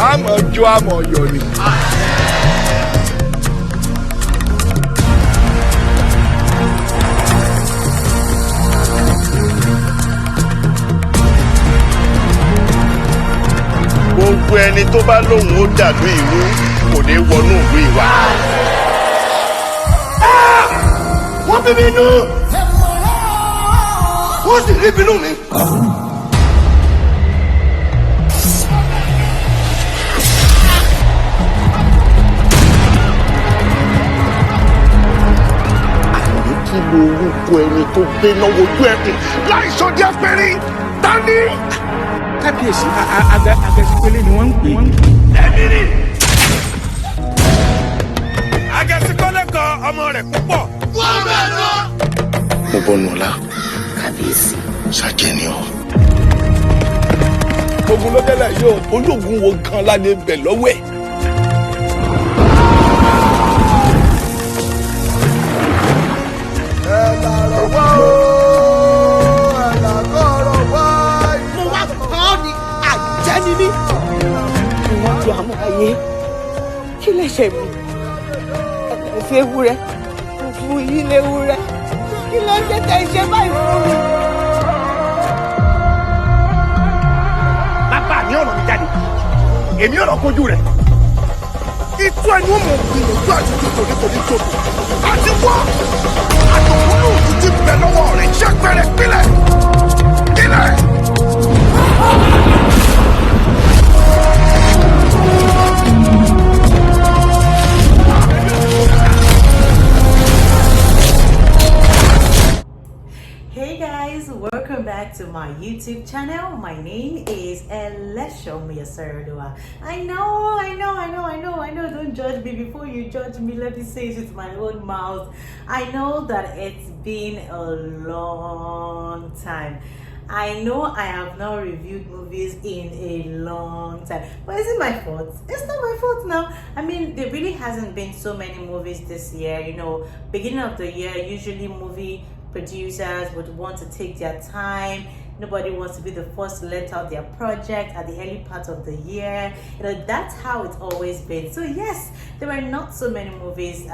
àmọ́ jó àmọ́ yọ̀ ni. gbogbo ẹni tó bá lóun ó dàlú ìlú kò ní wọnú ìlú ìwà. wọ́n bí mi nú wọ́n sì rí bínú mi. àní kí ló orúkọ ẹni tó gbé náà wojú ẹkùn láì sọdí apẹ̀rín tani. kábíyèsí Ageshinkole ni wọ́n ń pè. ẹ̀mí ni. Ageshinkole kan ọmọ rẹ̀ púpọ̀. wọ́n bẹ̀ lọ. mo bọ́nu ọ̀la. kábíyèsí. ṣàjẹ́ ni ọ. ogun ló dẹ́lẹ̀ yóò ológun wo gan lálẹ́ bẹ̀ lọ́wọ́ ẹ̀. ẹ làrọ̀ wá o ẹ làgọ́rọ̀ wá. mo wá kọ́ ọ́ ni àjẹ́ni ní. wọ́n ju àwọn ayé kí lè ṣe mí ẹ̀fẹ̀ ewúrẹ́ fún yín léwúrẹ́ kí ló ń tètè ṣe báyìí fún mi. bàbá mi ọ̀rọ̀ mi jáde èmi ọ̀rọ̀ kojú rẹ̀ itú ẹni ó mọ̀ gbìyànjú àti tòtòrí tòtò àti wọ́ àtòkúnú ti bẹ̀ lọ́wọ́ rẹ̀ ṣẹ́gbẹ̀rẹ̀ pílẹ̀ pílẹ̀. Hey guys, welcome back to my YouTube channel. My name is Adebayo. I know. Don't judge me before you judge me. Let me say it with my own mouth. I know that it's been a long time. I know I have not reviewed movies in a long time, but is it my fault? It's not my fault now. I mean, there really hasn't been so many movies this year. You know, beginning of the year, usually movie producers would want to take their time. Nobody wants to be the first to let out their project at the early part of the year. You know, that's how it's always been. So yes, there were not so many movies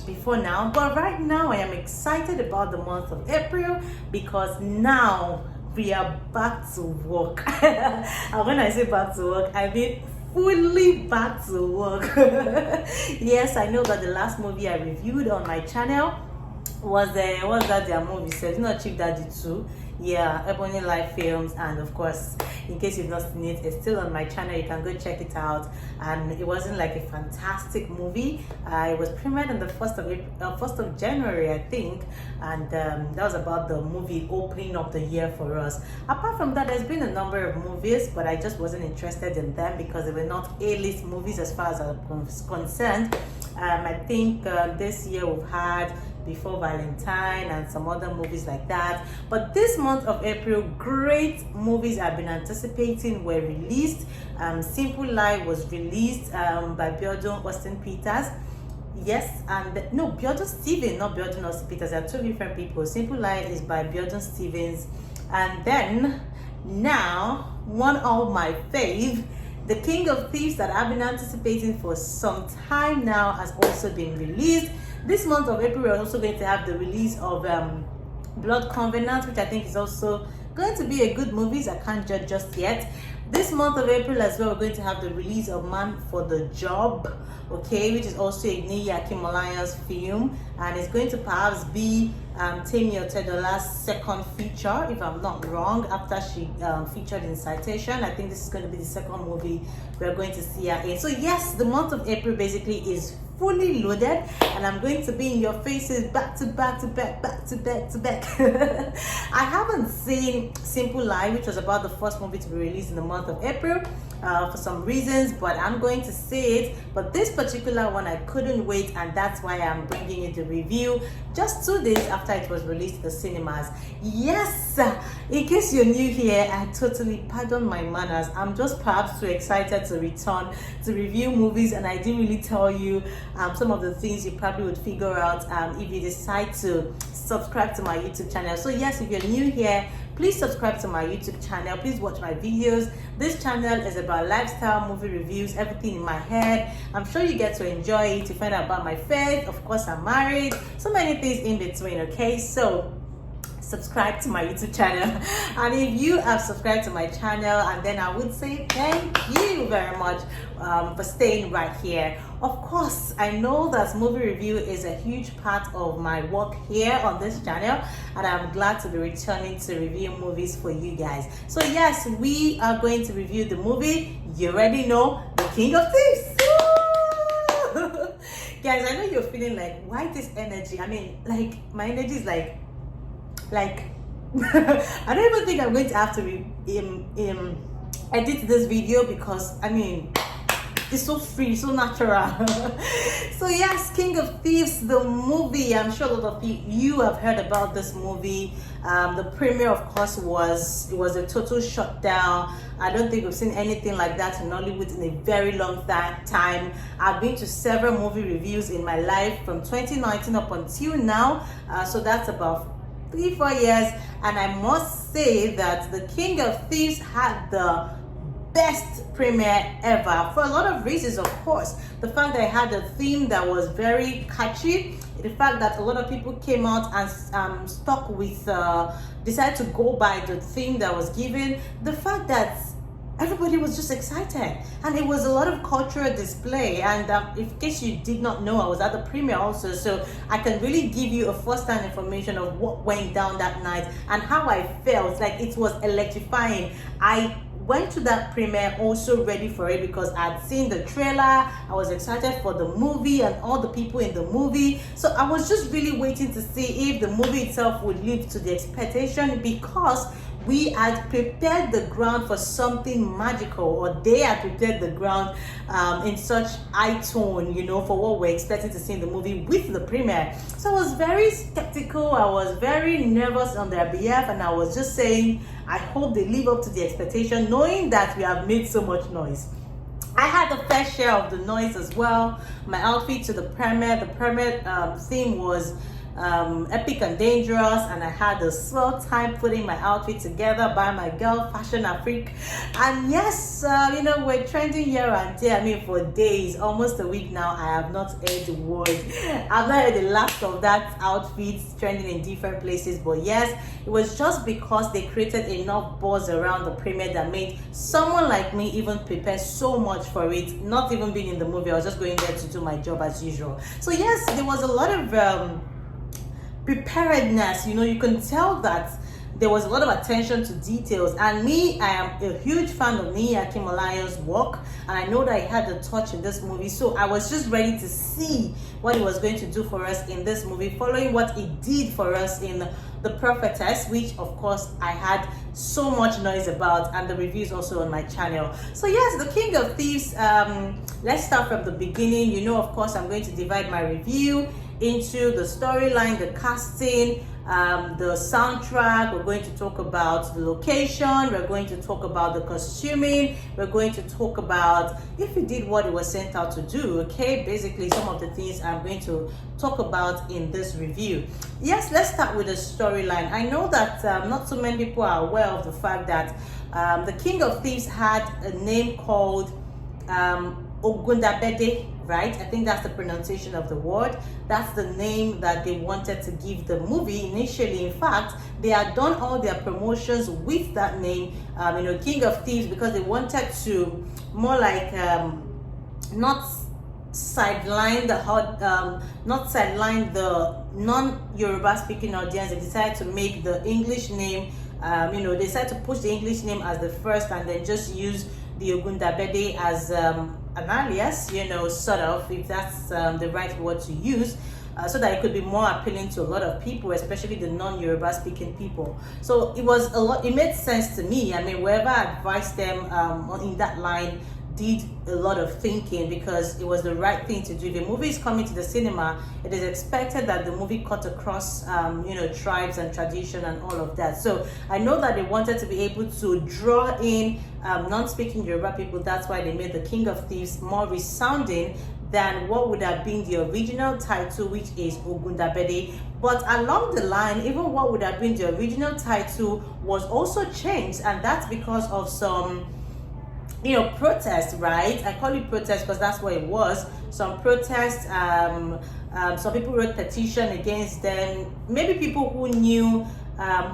before now, but right now I am excited about the month of April because now we are back to work. And when I say back to work, I mean fully back to work. Yes, I know that the last movie I reviewed on my channel was their movie, so it's not Chief Daddy 2. Yeah, Ebony Live Films, and of course, in case you've not seen it, it's still on my channel. You can go check it out. And it wasn't like a fantastic movie. It was premiered on the 1st of January, I think, and that was about the movie opening up the year for us. Apart from that, there's been a number of movies, but I just wasn't interested in them because they were not A-list movies as far as I'm concerned. I think this year we've had Before Valentine and some other movies like that, but this month of April, great movies I've been anticipating were released. Simple Lie was released by Biodun Austin Peters. Yes, and no, Biodun Stevens, not Biodun Austin Peters. They are two different people. Simple Lie is by Biodun Stevens, and then now one of my fave, the King of Thieves, that I've been anticipating for some time now, has also been released. This month of April, we're also going to have the release of Blood Covenant, which I think is also going to be a good movie. I can't judge just yet. This month of April as well, we're going to have the release of Man for the Job, okay, which is also a Niyi Akimolayan's film, and it's going to perhaps be Temi Otedola's second feature, if I'm not wrong, after she featured in Citation. I think this is going to be the second movie we're going to see her in. So yes, the month of April basically is fully loaded, and I'm going to be in your faces back to back to back, back to back to back. I haven't seen Simple Lie, which was about the first movie to be released in the month of April for some reasons, but I'm going to see it. But this particular one, I couldn't wait, and that's why I'm bringing you the review just 2 days after it was released to the cinemas. Yes, in case you're new here, I totally pardon my manners. I'm just perhaps too excited to return to review movies, and I didn't really tell you some of the things you probably would figure out if you decide to subscribe to my YouTube channel. So yes, if you're new here, please subscribe to my YouTube channel. Please watch my videos. This channel is about lifestyle, movie reviews, everything in my head. I'm sure you get to enjoy it, to find out about my faith. Of course, I'm married. So many things in between, okay? So subscribe to my YouTube channel. And if you have subscribed to my channel, and then I would say thank you very much for staying right here. Of course, I know that movie review is a huge part of my work here on this channel, and I'm glad to be returning to review movies for you guys. So yes, we are going to review the movie you already know, The King of Thieves. Guys, I know you're feeling like, why this energy? I mean, like, my energy is like I don't even think I'm going to have to edit this video, because I mean, it's so free, so natural. So yes, King of Thieves, the movie. I'm sure a lot of you have heard about this movie. The premiere, of course, was a total shutdown. I don't think we've seen anything like that in Hollywood in a very long time. I've been to several movie reviews in my life from 2019 up until now, so that's about 3-4 years, and I must say that The King of Thieves had the best premiere ever, for a lot of reasons. Of course, the fact that I had a theme that was very catchy, the fact that a lot of people came out and stuck with decided to go by the theme that was given, the fact that everybody was just excited, and it was a lot of cultural display. And in case you did not know, I was at the premiere also, so I can really give you a first-hand information of what went down that night and how I felt. Like, it was electrifying. I went to that premiere also ready for it, because I'd seen the trailer. I was excited for the movie and all the people in the movie, so I was just really waiting to see if the movie itself would live to the expectation, because we had prepared the ground for something magical, or they had prepared the ground in such high tone, you know, for what we're expecting to see in the movie with the premiere. So I was very skeptical, I was very nervous on their behalf, and I was just saying, I hope they live up to the expectation, knowing that we have made so much noise. I had a fair share of the noise as well. My outfit to the premiere theme was epic and dangerous, and I had a swell time putting my outfit together by my girl Fashion Afrique. And yes, you know, we're trending here and there. I mean, for days, almost a week now, I have not heard the word. I've not heard the last of that outfit trending in different places. But yes, it was just because they created enough buzz around the premiere that made someone like me even prepare so much for it. Not even being in the movie, I was just going there to do my job as usual. So yes, there was a lot of preparedness. You know, you can tell that there was a lot of attention to details. And me, I am a huge fan of Akimolayo's work, and I know that he had a touch in this movie, so I was just ready to see what he was going to do for us in this movie, following what he did for us in The Prophetess, which of course I had so much noise about, and the reviews also on my channel. So yes, The King of Thieves, let's start from the beginning. You know, of course, I'm going to divide my review into the storyline, the casting, the soundtrack. We're going to talk about the location, we're going to talk about the costuming, we're going to talk about if he did what he was sent out to do. Okay, basically some of the things I'm going to talk about in this review. Yes, let's start with the storyline. I know that not so many people are aware of the fact that The King of Thieves had a name called Odunlade, right? I think that's the pronunciation of the word. That's the name that they wanted to give the movie initially. In fact, they had done all their promotions with that name, you know, King of Thieves, because they wanted to more like not sideline the non-Yoruba speaking audience. They decided to make the English name, you know, they decided to push the English name as the first, and then just use the Odunlade as an alias, you know, sort of, if that's the right word to use, so that it could be more appealing to a lot of people, especially the non-Yoruba speaking people. So it was a lot, it made sense to me. I mean, wherever I advised them in that line, did a lot of thinking, because it was the right thing to do. If a movie is coming to the cinema, it is expected that the movie cut across you know, tribes and tradition and all of that. So I know that they wanted to be able to draw in non-speaking Yoruba people. That's why they made The King of Thieves more resounding than what would have been the original title, which is Ogundabede. But along the line, even what would have been the original title was also changed, and that's because of some protests, right? I call it protest because that's what it was. Some protests, some people wrote petition against them. Maybe people who knew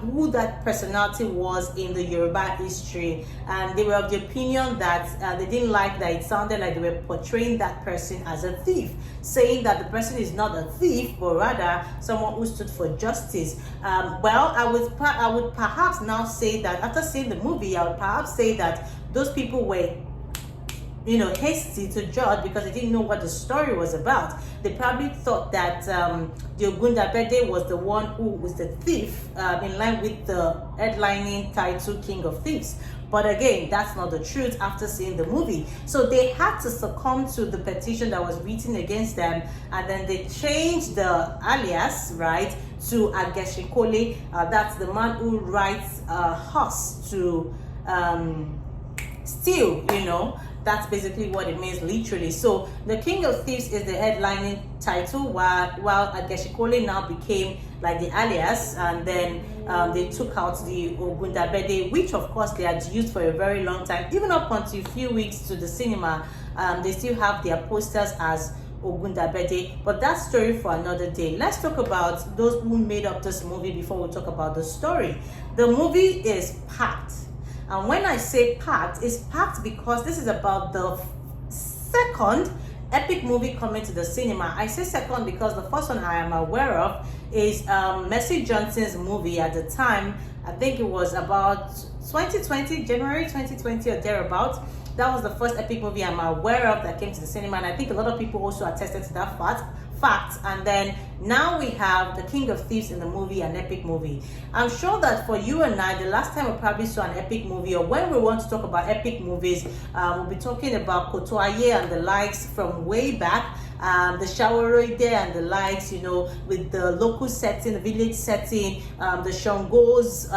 who that personality was in the Yoruba history, and they were of the opinion that they didn't like that it sounded like they were portraying that person as a thief, saying that the person is not a thief but rather someone who stood for justice. Well, I would perhaps now say that after seeing the movie, I would perhaps say that those people were hasty to judge because they didn't know what the story was about. They probably thought that the Ogundabede was the one who was the thief, in line with the headlining title King of Thieves. But again, that's not the truth after seeing the movie. So they had to succumb to the petition that was written against them, and then they changed the alias, right, to Ageshinkole. That's the man who rides a horse to steal, That's basically what it means literally. So the King of Thieves is the headlining title, while Ageshinkole now became like the alias, and then they took out the Ogundabede, which of course they had used for a very long time, even up until a few weeks to the cinema. They still have their posters as Ogundabede, but that story for another day. Let's talk about those who made up this movie before we talk about the story. The movie is packed. And when I say packed, it's packed because this is about the second epic movie coming to the cinema. I say second because the first one I am aware of is Mercy Johnson's movie at the time. I think it was about 2020, January 2020 or thereabouts. That was the first epic movie I'm aware of that came to the cinema, and I think a lot of people also attested to that fact. And then now we have the King of Thieves in the movie, an epic movie. I'm sure that for you and I, the last time we probably saw an epic movie, or when we want to talk about epic movies, we'll be talking about Kotoye and the likes from way back. The Shawaride and the likes, with the local setting, the village setting, the Shongos,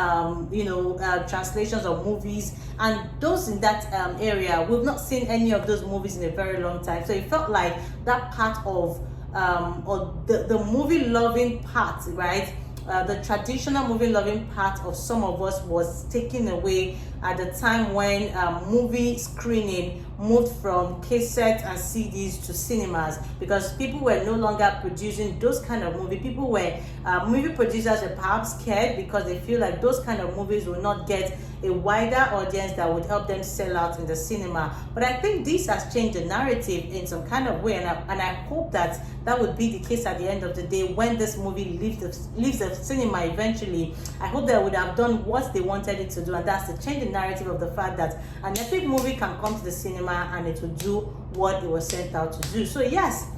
translations of movies, and those in that area. We've not seen any of those movies in a very long time. So it felt like that part of or the movie loving part, right? The traditional movie loving part of some of us was taken away at the time when movie screening moved from cassettes and CDs to cinemas, because people were no longer producing those kind of movie. People were movie producers were perhaps scared because they feel like those kind of movies will not get a wider audience that would help them sell out in the cinema. But I think this has changed the narrative in some kind of way, and I hope that would be the case at the end of the day when this movie leaves the cinema eventually. I hope they would have done what they wanted it to do, and that's to change the narrative of the fact that an epic movie can come to the cinema and it will do what it was sent out to do. So yes,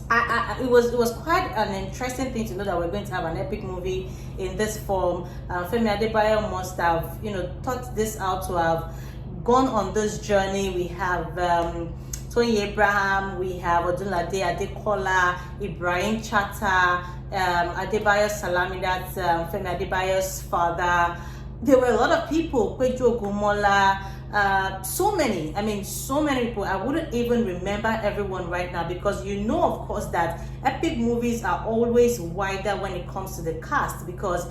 it was quite an interesting thing to know that we're going to have an epic movie in this form. Femi Adebayo must have thought this out to have gone on this journey. We have Toyin Ibrahim, we have Odunlade, Adekola, Ibrahim, Chatta, Adebayo Salami, that's Femi Adebayo's father. There were a lot of people, Kwejo Gumola, so many people. I wouldn't even remember everyone right now, because of course that epic movies are always wider when it comes to the cast, because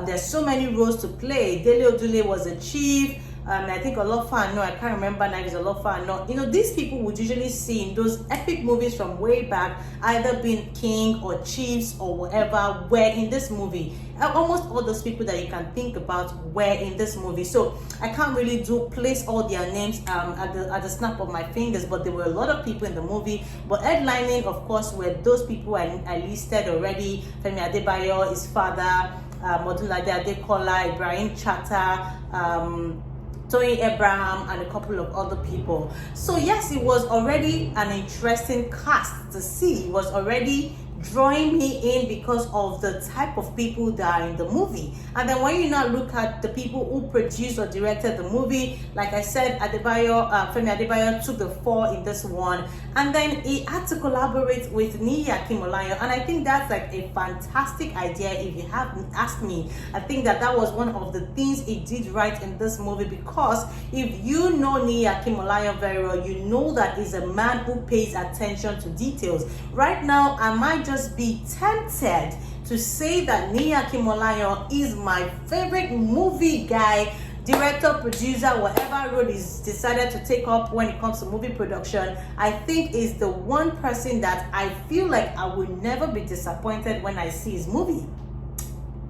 there's so many roles to play. Dele Odule was a chief. I think Olofa, no, I can't remember now if it's Olofa, no. These people would usually see in those epic movies from way back, either being king or chiefs or whatever, were in this movie. Almost all those people that you can think about were in this movie. So I can't really place all their names at the snap of my fingers, but there were a lot of people in the movie. But headlining, of course, were those people I listed already: Femi Adebayo, his father, Odunlade, Adekola, Ibrahim, Chatta, Toyin Ibrahim, and a couple of other people. So yes, it was already an interesting cast to see. It was already drawing me in because of the type of people that are in the movie. And then when you now look at the people who produced or directed the movie, like I said, Adebayo, Femi Adebayo took the fall in this one, and then he had to collaborate with Niyi Akimolayo, and I think that's like a fantastic idea. If you have asked me, I think that was one of the things he did right in this movie, because if you know Niyi Akimolayo very well, you know that he's a man who pays attention to details. Right now, I might just be tempted to say that Niyi Akimolayo is my favorite movie guy, director, producer, whatever role he's decided to take up when it comes to movie production. I think is the one person that I feel like I will never be disappointed when I see his movie.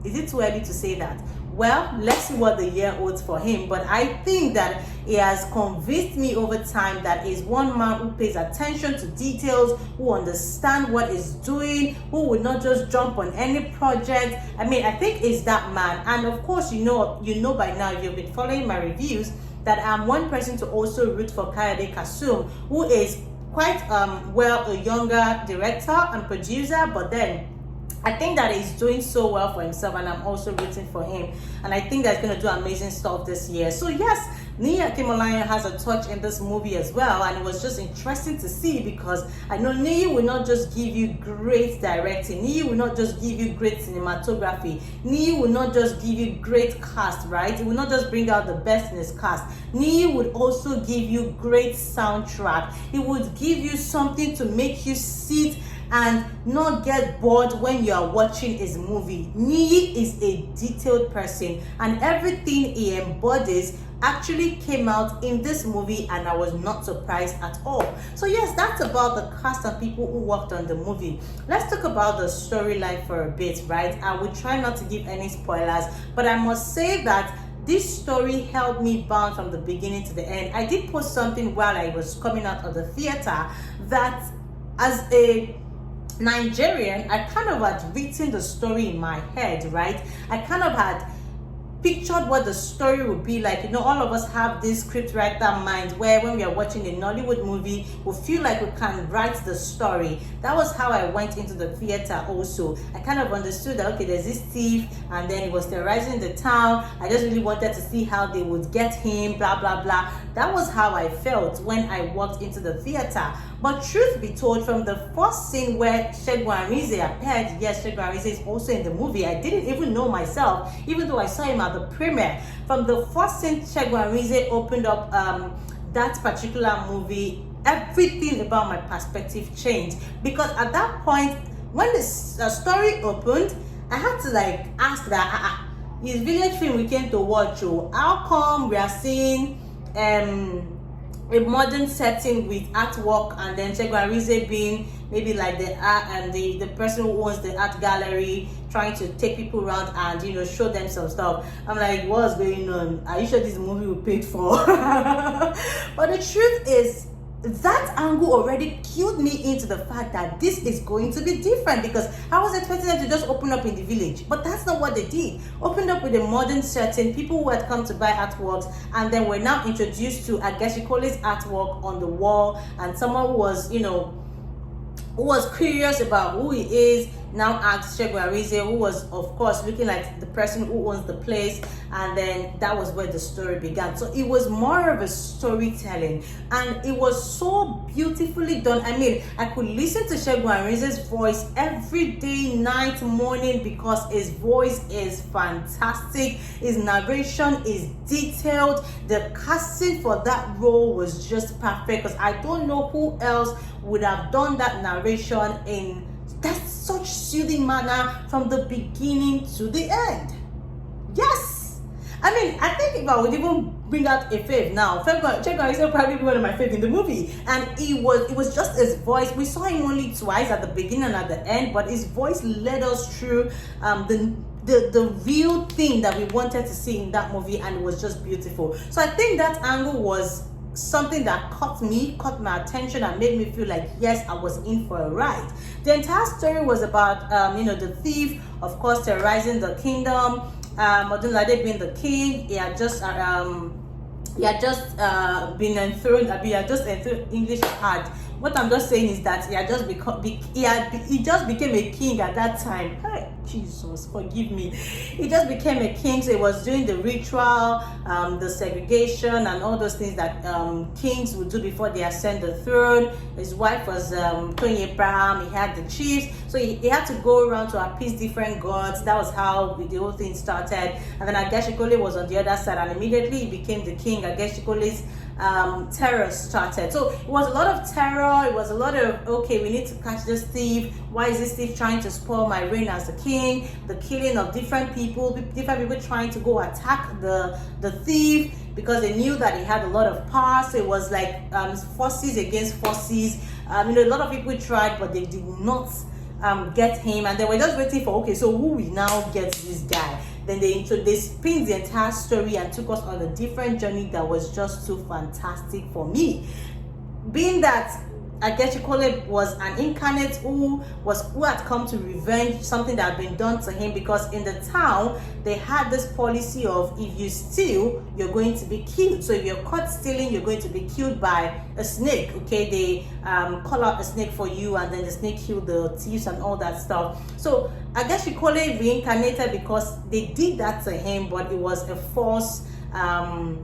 Is it too early to say that? Well, let's see what the year holds for him. But I think that he has convinced me over time that he's one man who pays attention to details, who understands what he's doing, who would not just jump on any project. I mean, I think he's that man. And of course, you know by now, if you've been following my reviews, that I'm one person to also root for Kayode Kasum, who is quite a younger director and producer, but then I think that he's doing so well for himself, and I'm also rooting for him. And I think that's going to do amazing stuff this year. So yes, Niyi Akimolayo has a touch in this movie as well, and it was just interesting to see, because I know Niyi will not just give you great directing, Niyi will not just give you great cinematography, Niyi will not just give you great cast, right? It will not just bring out the best in his cast. Niyi would also give you great soundtrack. It would give you something to make you sit and not get bored when you are watching his movie. Niyi is a detailed person, and everything he embodies actually came out in this movie, and I was not surprised at all. So yes, that's about the cast and people who worked on the movie. Let's talk about the storyline for a bit, right? I will try not to give any spoilers, but I must say that this story held me bound from the beginning to the end. I did post something while I was coming out of the theater that, as a Nigerian, I kind of had written the story in my head, right? I kind of had pictured what the story would be like. You know, all of us have this scriptwriter mind where when we are watching a Nollywood movie, we feel like we can write the story. That was how I went into the theater also. I kind of understood that, okay, there's this thief, and then he was terrorizing the town. I just really wanted to see how they would get him, blah, blah, blah. That was how I felt when I walked into the theater. But truth be told, from the first scene where Segun Arinze appeared, yes, Segun Arinze is also in the movie. I didn't even know myself, even though I saw him at the premiere. From the first scene Segun Arinze opened up that particular movie, everything about my perspective changed. Because at that point, when the story opened, I had to like ask that, is Village Film we came to watch, how come we are seeing a modern setting with artwork, and then Segun Arinze being maybe like the art and the person who owns the art gallery, trying to take people around and, you know, show them some stuff. I'm like, what's going on? Are you sure this movie we paid for? But the truth is, that angle already cued me into the fact that this is going to be different, because I was expecting them to just open up in the village, but that's not what they did. Opened up with a modern setting, people who had come to buy artworks, and then we're now introduced to Ageshikole's artwork on the wall, and someone who was, you know, who was curious about who he is, now asked Segun Arinze, who was of course looking like the person who owns the place, and then that was where the story began. So it was more of a storytelling, and it was so beautifully done. I mean, I could listen to Segun Arinze's voice every day, night, morning, because his voice is fantastic, his narration is detailed, the casting for that role was just perfect, because I don't know who else would have done that narration in that such soothing manner from the beginning to the end. Yes, I mean, I think if I would even bring out a fave now, Segun Arinze probably be one of my faves in the movie, and it was just his voice. We saw him only twice, at the beginning and at the end, but his voice led us through the real thing that we wanted to see in that movie, and it was just beautiful. So I think that angle was something that caught my attention and made me feel like, yes, I was in for a ride. The entire story was about the thief, of course, terrorizing the kingdom, Odunlade being the king. He had just he had just been enthroned. He had just enthroned. English is hard. What I'm just saying is that he had just he just became a king at that time. Hey, Jesus, forgive me. He just became a king, so he was doing the ritual, the segregation, and all those things that kings would do before they ascend the throne. His wife was Toyin Ibrahim. He had the chiefs, so he had to go around to appease different gods. That was how the whole thing started. And then Ageshinkole was on the other side, and immediately he became the king. Ageshikole's terror started. So it was a lot of terror. It was a lot of, okay, we need to catch this thief. Why is this thief trying to spoil my reign as the king? The killing of different people trying to go attack the thief because they knew that he had a lot of power. So it was like forces against forces. A lot of people tried, but they did not get him, and they were just waiting for, okay, so who will now get this guy? Then they spin the entire story and took us on a different journey that was just so fantastic for me. Being that Ageshinkole was an incarnate who had come to revenge something that had been done to him, because in the town they had this policy of, if you steal, you're going to be killed. So if you're caught stealing, you're going to be killed by a snake. Okay, they call out a snake for you, and then the snake killed the thieves and all that stuff. So Ageshinkole reincarnated because they did that to him, but it was a false alarm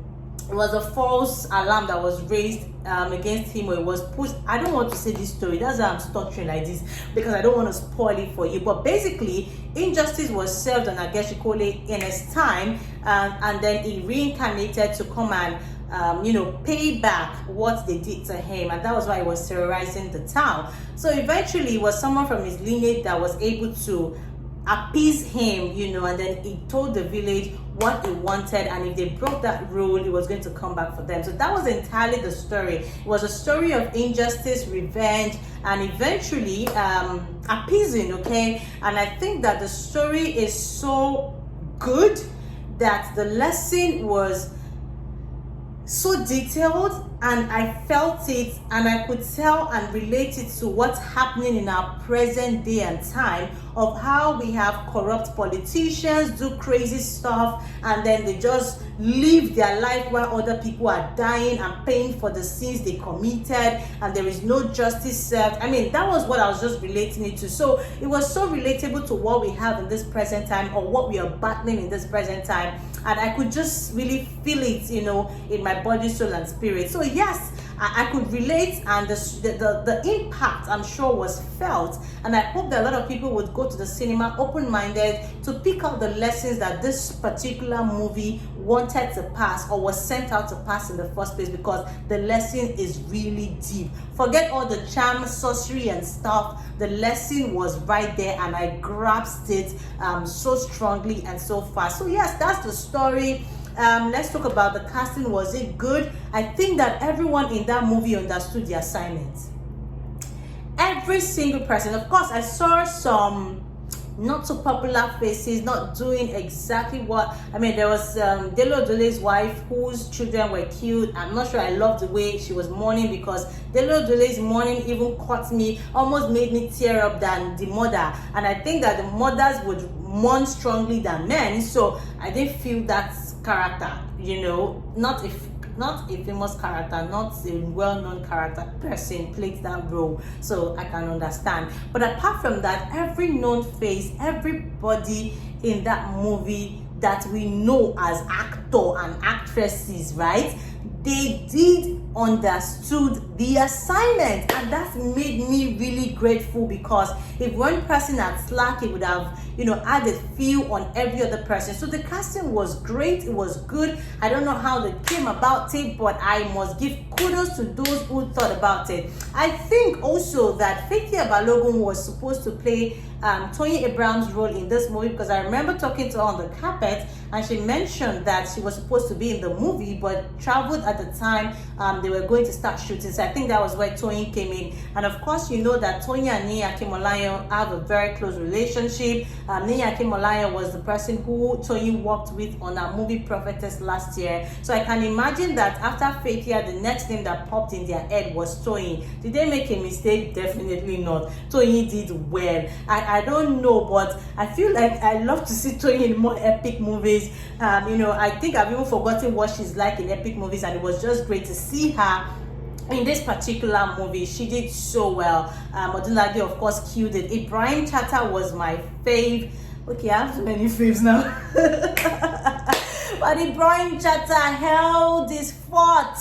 that was raised against him, or it was pushed. I don't want to say this story, that's why I'm stuttering like this, because I don't want to spoil it for you. But basically, injustice was served on Ageshinkole in his time, and then he reincarnated to come and pay back what they did to him, and that was why he was terrorizing the town. So eventually it was someone from his lineage that was able to appease him, and then he told the village what he wanted, and if they broke that rule, he was going to come back for them. So that was entirely the story. It was a story of injustice, revenge, and eventually appeasing. Okay, and I think that the story is so good that the lesson was so detailed, and I felt it, and I could tell and relate it to what's happening in our present day and time, of how we have corrupt politicians do crazy stuff, and then they just live their life while other people are dying and paying for the sins they committed, and there is no justice served. I mean, that was what I was just relating it to. So it was so relatable to what we have in this present time, or what we are battling in this present time, and I could just really feel it, in my body, soul, and spirit. So yes, I could relate, and the impact, I'm sure, was felt, and I hope that a lot of people would go to the cinema open-minded to pick out the lessons that this particular movie wanted to pass, or was sent out to pass in the first place, because the lesson is really deep. Forget all the charm, sorcery, and stuff. The lesson was right there, and I grasped it so strongly and so fast. So yes, that's the story. Let's talk about the casting. Was it good? I think that everyone in that movie understood the assignment. Every single person. Of course, I saw some not so popular faces not doing exactly what, there was Odunade's wife whose children were killed. I'm not sure I loved the way she was mourning, because Odunade's mourning even caught me, almost made me tear up than the mother. And I think that the mothers would mourn strongly than men, so I didn't feel that character, not a famous character, not a well-known character person played that role, so I can understand. But apart from that, every known face, everybody in that movie that we know as actor and actresses, right, they did understood the assignment, and that made me really grateful, because if one person had slack, it would have added feel on every other person. So the casting was great, it was good. I don't know how they came about it, but I must give kudos to those who thought about it. I think also that Faithia Balogun was supposed to play Toyin Ibrahim's role in this movie, because I remember talking to her on the carpet, and she mentioned that she was supposed to be in the movie but traveled at the time they were going to start shooting. So I think that was where Toyin came in. And of course, you know that Toyin and Niyi Akinmolayan have a very close relationship. Niyi Akinmolayan was the person who Toyin worked with on our movie Prophetess last year. So I can imagine that after Fakia, the next name that popped in their head was Toyin. Did they make a mistake? Definitely not. Toyin did well. I don't know, but I feel like I love to see Toyin in more epic movies. I think I've even forgotten what she's like in epic movies, and it was just great to see her in this particular movie. She did so well. Odunlade, of course, killed it. Ibrahim Chatta was my fave. Okay, I have so many faves now. But Ibrahim Chatta held his fort,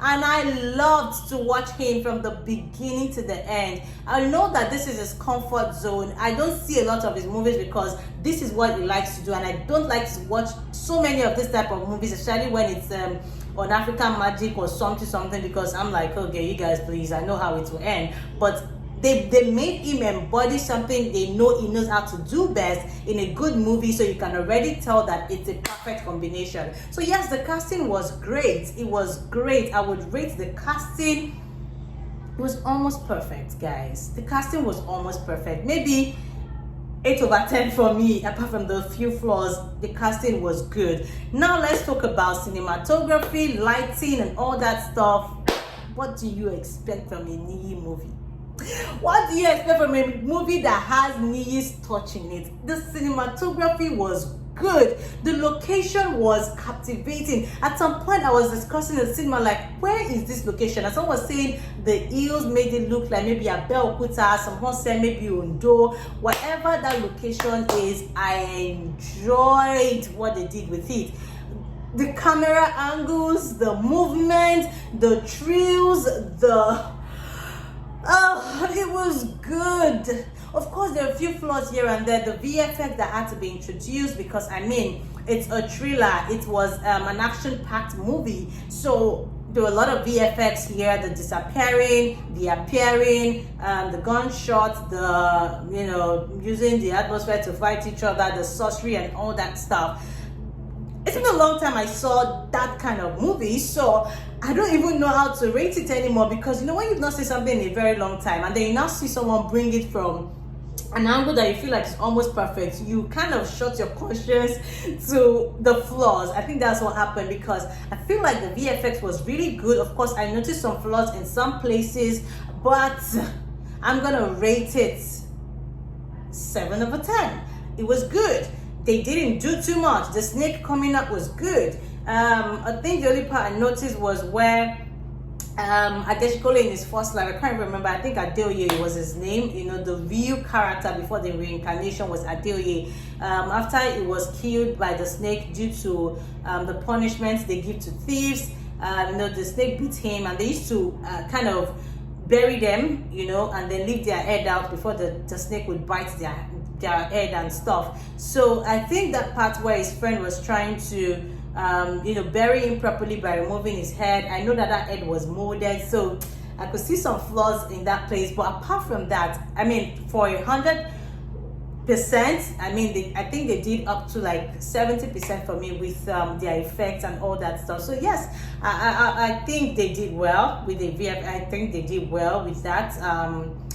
and I loved to watch him from the beginning to the end. I know that this is his comfort zone. I don't see a lot of his movies because this is what he likes to do, and I don't like to watch so many of this type of movies, especially when it's on African Magic or something, because I'm like, okay, you guys, please, I know how it will end. But they made him embody something they know he knows how to do best in a good movie, so you can already tell that it's a perfect combination. So yes, the casting was great. It was great. I would rate the casting. It was almost perfect, guys. The casting was almost perfect. Maybe 8/10 for me, apart from the few flaws. The casting was good. Now let's talk about cinematography, lighting, and all that stuff. What do you expect from a Niyi movie? What do you expect from a movie that has Niyi's touch in it? The cinematography was good. The location was captivating. At some point, I was discussing the cinema, like, where is this location? And someone was saying the hills made it look like maybe Abeokuta. Someone said maybe Ondo. Whatever that location is, I enjoyed what they did with it. The camera angles, the movement, the trills, it was good. Of course, there are a few flaws here and there. The VFX that had to be introduced, because it's a thriller. It was an action-packed movie, so there were a lot of VFX here. The disappearing, the appearing, the gunshots, using the atmosphere to fight each other, the sorcery and all that stuff. It's been a long time I saw that kind of movie, so I don't even know how to rate it anymore, because when you've not seen something in a very long time and then you now see someone bring it from an angle that you feel like is almost perfect, you kind of shut your conscience to the flaws. I think that's what happened, because I feel like the VFX was really good. Of course, I noticed some flaws in some places, but I'm gonna rate it 7/10. It was good. They didn't do too much. The snake coming up was good. I think the only part I noticed was where Ageshinkole in his first life, I can't remember, I think Adebayo was his name, the real character before the reincarnation was Adebayo. After he was killed by the snake due to the punishment they give to thieves, the snake beat him, and they used to kind of bury them, and then leave their head out before the snake would bite their head and stuff. So I think that part where his friend was trying to bury him properly by removing his head, I know that head was molded, so I could see some flaws in that place. But apart from that, for 100%, I think they did up to like 70% for me with their effects and all that stuff. So yes, I think they did well with the VF. I think they did well with that.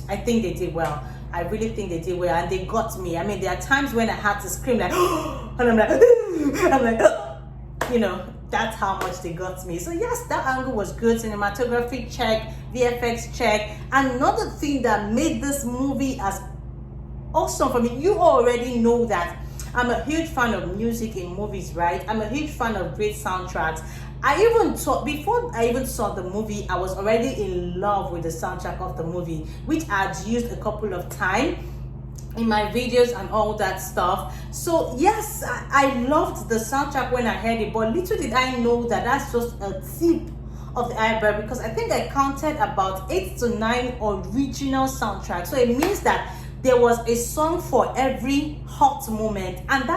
I think they did well. I really think they did well, and they got me. There are times when I had to scream like, and I'm like, that's how much they got me. So yes, that angle was good. Cinematography check, VFX check. Another thing that made this movie as awesome for me, you already know that I'm a huge fan of music in movies, right? I'm a huge fan of great soundtracks. Before I even saw the movie, I was already in love with the soundtrack of the movie, which I'd used a couple of times in my videos and all that stuff. So yes, I loved the soundtrack when I heard it, but little did I know that that's just a tip of the iceberg, because I think I counted about 8 to 9 original soundtracks. So it means that there was a song for every hot moment, and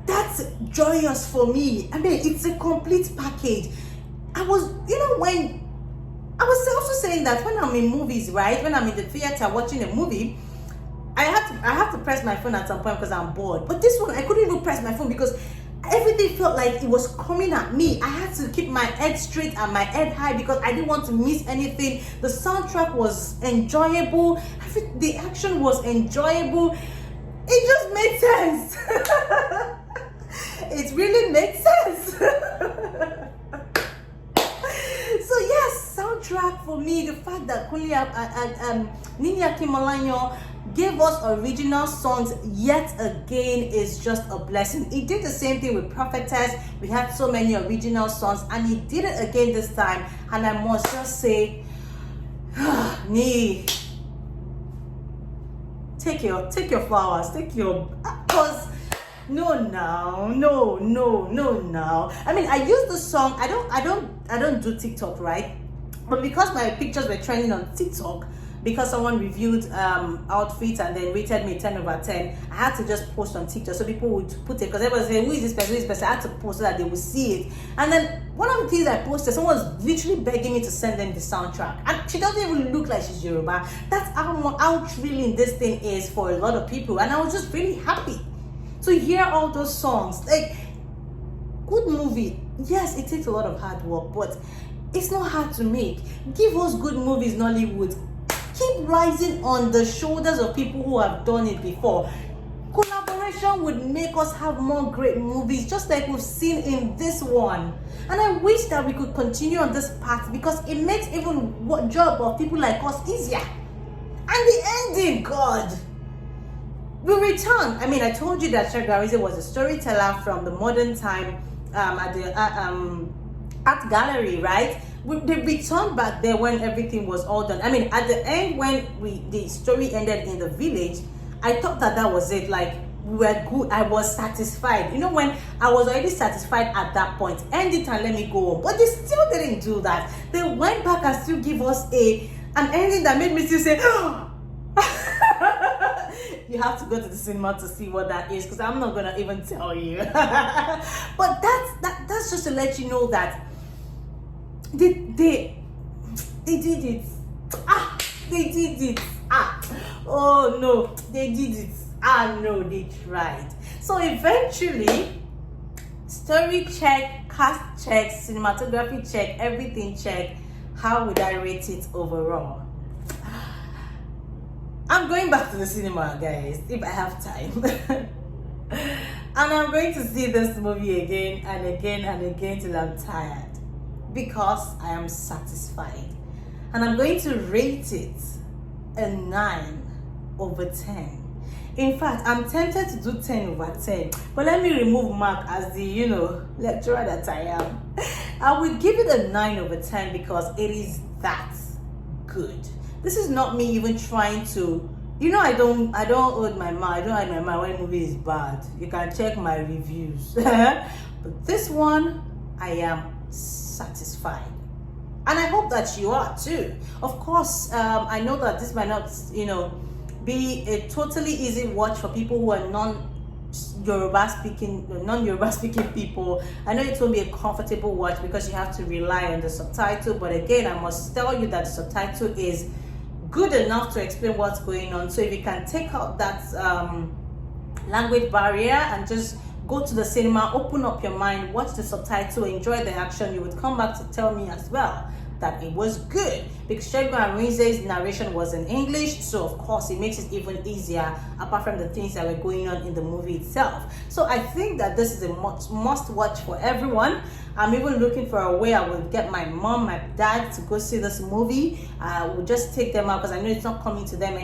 that's joyous for me. It's a complete package. I was also saying that when I'm in movies, right, when I'm in the theater watching a movie, I have to press my phone at some point because I'm bored. But this one, I couldn't even press my phone because everything felt like it was coming at me. I had to keep my head straight and my head high because I didn't want to miss anything. The soundtrack was enjoyable. The action was enjoyable. It just made sense. It really made sense. So yes, soundtrack for me, the fact that Ninya Kimalanyo gave us original songs yet again is just a blessing. He did the same thing with Prophetess. We had so many original songs, and he did it again this time. And I must just say, Ni, take your flowers, because no. I mean, I use the song. I don't do TikTok, right? But because my pictures were trending on TikTok, because someone reviewed outfits and then rated me 10/10, I had to just post on TikTok so people would put it, because everybody was saying, who is this person? I had to post so that they would see it. And then one of the things I posted, someone was literally begging me to send them the soundtrack, and she doesn't even look like she's Yoruba. That's how thrilling this thing is for a lot of people, and I was just really happy to hear all those songs. Like, good movie. Yes, it takes a lot of hard work, but it's not hard to make. Give us good movies, Nollywood. Keep rising on the shoulders of people who have done it before. Collaboration would make us have more great movies, just like we've seen in this one. And I wish that we could continue on this path, because it makes even what job of people like us easier. And the ending, God. We return. I mean, I told you that Shagarize was a storyteller from the modern time at the art gallery, right? They returned back there when everything was all done. I mean, at the end, when the story ended in the village, I thought that was it. Like, we were good. I was satisfied. You know, when I was already satisfied at that point, end it and let me go home. But they still didn't do that. They went back and still give us an ending that made me still say, oh. You have to go to the cinema to see what that is, because I'm not gonna even tell you. But that's just to let you know that they did it. They did it. Oh no, they did it. No, they tried. So eventually, story check, cast check, cinematography check, everything check. How would I rate it overall? I'm going back to the cinema, guys, if I have time. And I'm going to see this movie again and again and again till I'm tired, because I am satisfied. And I'm going to rate it a 9/10. In fact, I'm tempted to do 10/10, but let me remove Mark as the, lecturer that I am. I will give it a 9/10 because it is that good. This is not me even trying to, I don't hold my mouth. I don't hide my mouth when a movie is bad. You can check my reviews. But this one, I am satisfied. And I hope that you are too. Of course, I know that this might not, be a totally easy watch for people who are non-Yoruba speaking people. I know it won't be a comfortable watch because you have to rely on the subtitle. But again, I must tell you that the subtitle is good enough to explain what's going on. So if you can take out that language barrier and just go to the cinema, open up your mind, watch the subtitle, enjoy the action, you would come back to tell me as well that it was good, because Shegun Arinze's narration was in English, so of course it makes it even easier, apart from the things that were going on in the movie itself. So I think that this is a must watch for everyone. I'm even looking for a way I will get my mom, my dad to go see this movie. I will just take them out, because I know it's not coming to them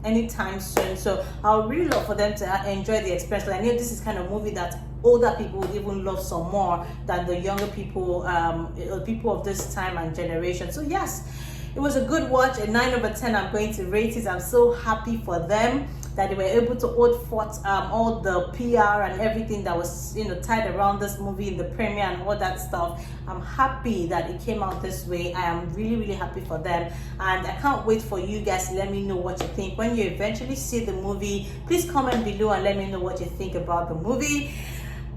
anytime soon. So I would really love for them to enjoy the experience. I know this is kind of movie that older people would even love some more than the younger people, people of this time and generation. So yes, it was a good watch, a 9/10. I'm going to rate it. I'm so happy for them that they were able to hold forth all the PR and everything that was tied around this movie in the premiere and all that stuff. I'm happy that it came out this way. I am really, really happy for them, and I can't wait for you guys to let me know what you think. When you eventually see the movie, please comment below and let me know what you think about the movie.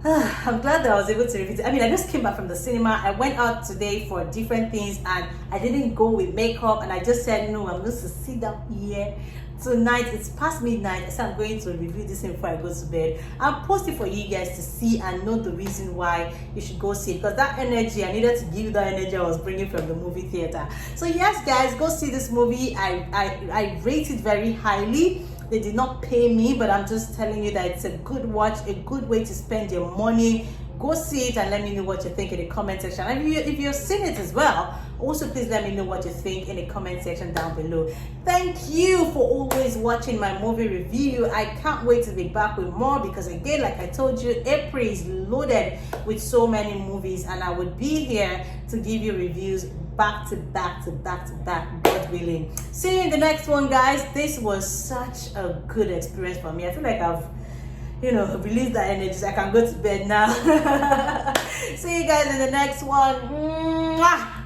I'm glad that I was able to review it. I mean, I just came back from the cinema. I went out today for different things and I didn't go with makeup, and I just said, no, I'm just to sit down here, tonight. It's past midnight, so I'm going to review this thing before I go to bed. I'll post it for you guys to see and know the reason why you should go see it, because that energy, I needed to give you that energy I was bringing from the movie theater. So yes guys, go see this movie. I rate it very highly. They did not pay me, but I'm just telling you that it's a good watch, a good way to spend your money. Go see it and let me know what you think in the comment section. And if you've seen it as well, also please let me know what you think in the comment section down below. Thank you for always watching my movie review. I can't wait to be back with more, because again, like I told you, April is loaded with so many movies, and I would be here to give you reviews back to back to back to back, God willing. See you in the next one, guys. This was such a good experience for me. I feel like I've release that energy so I can go to bed now. See you guys in the next one. Mwah!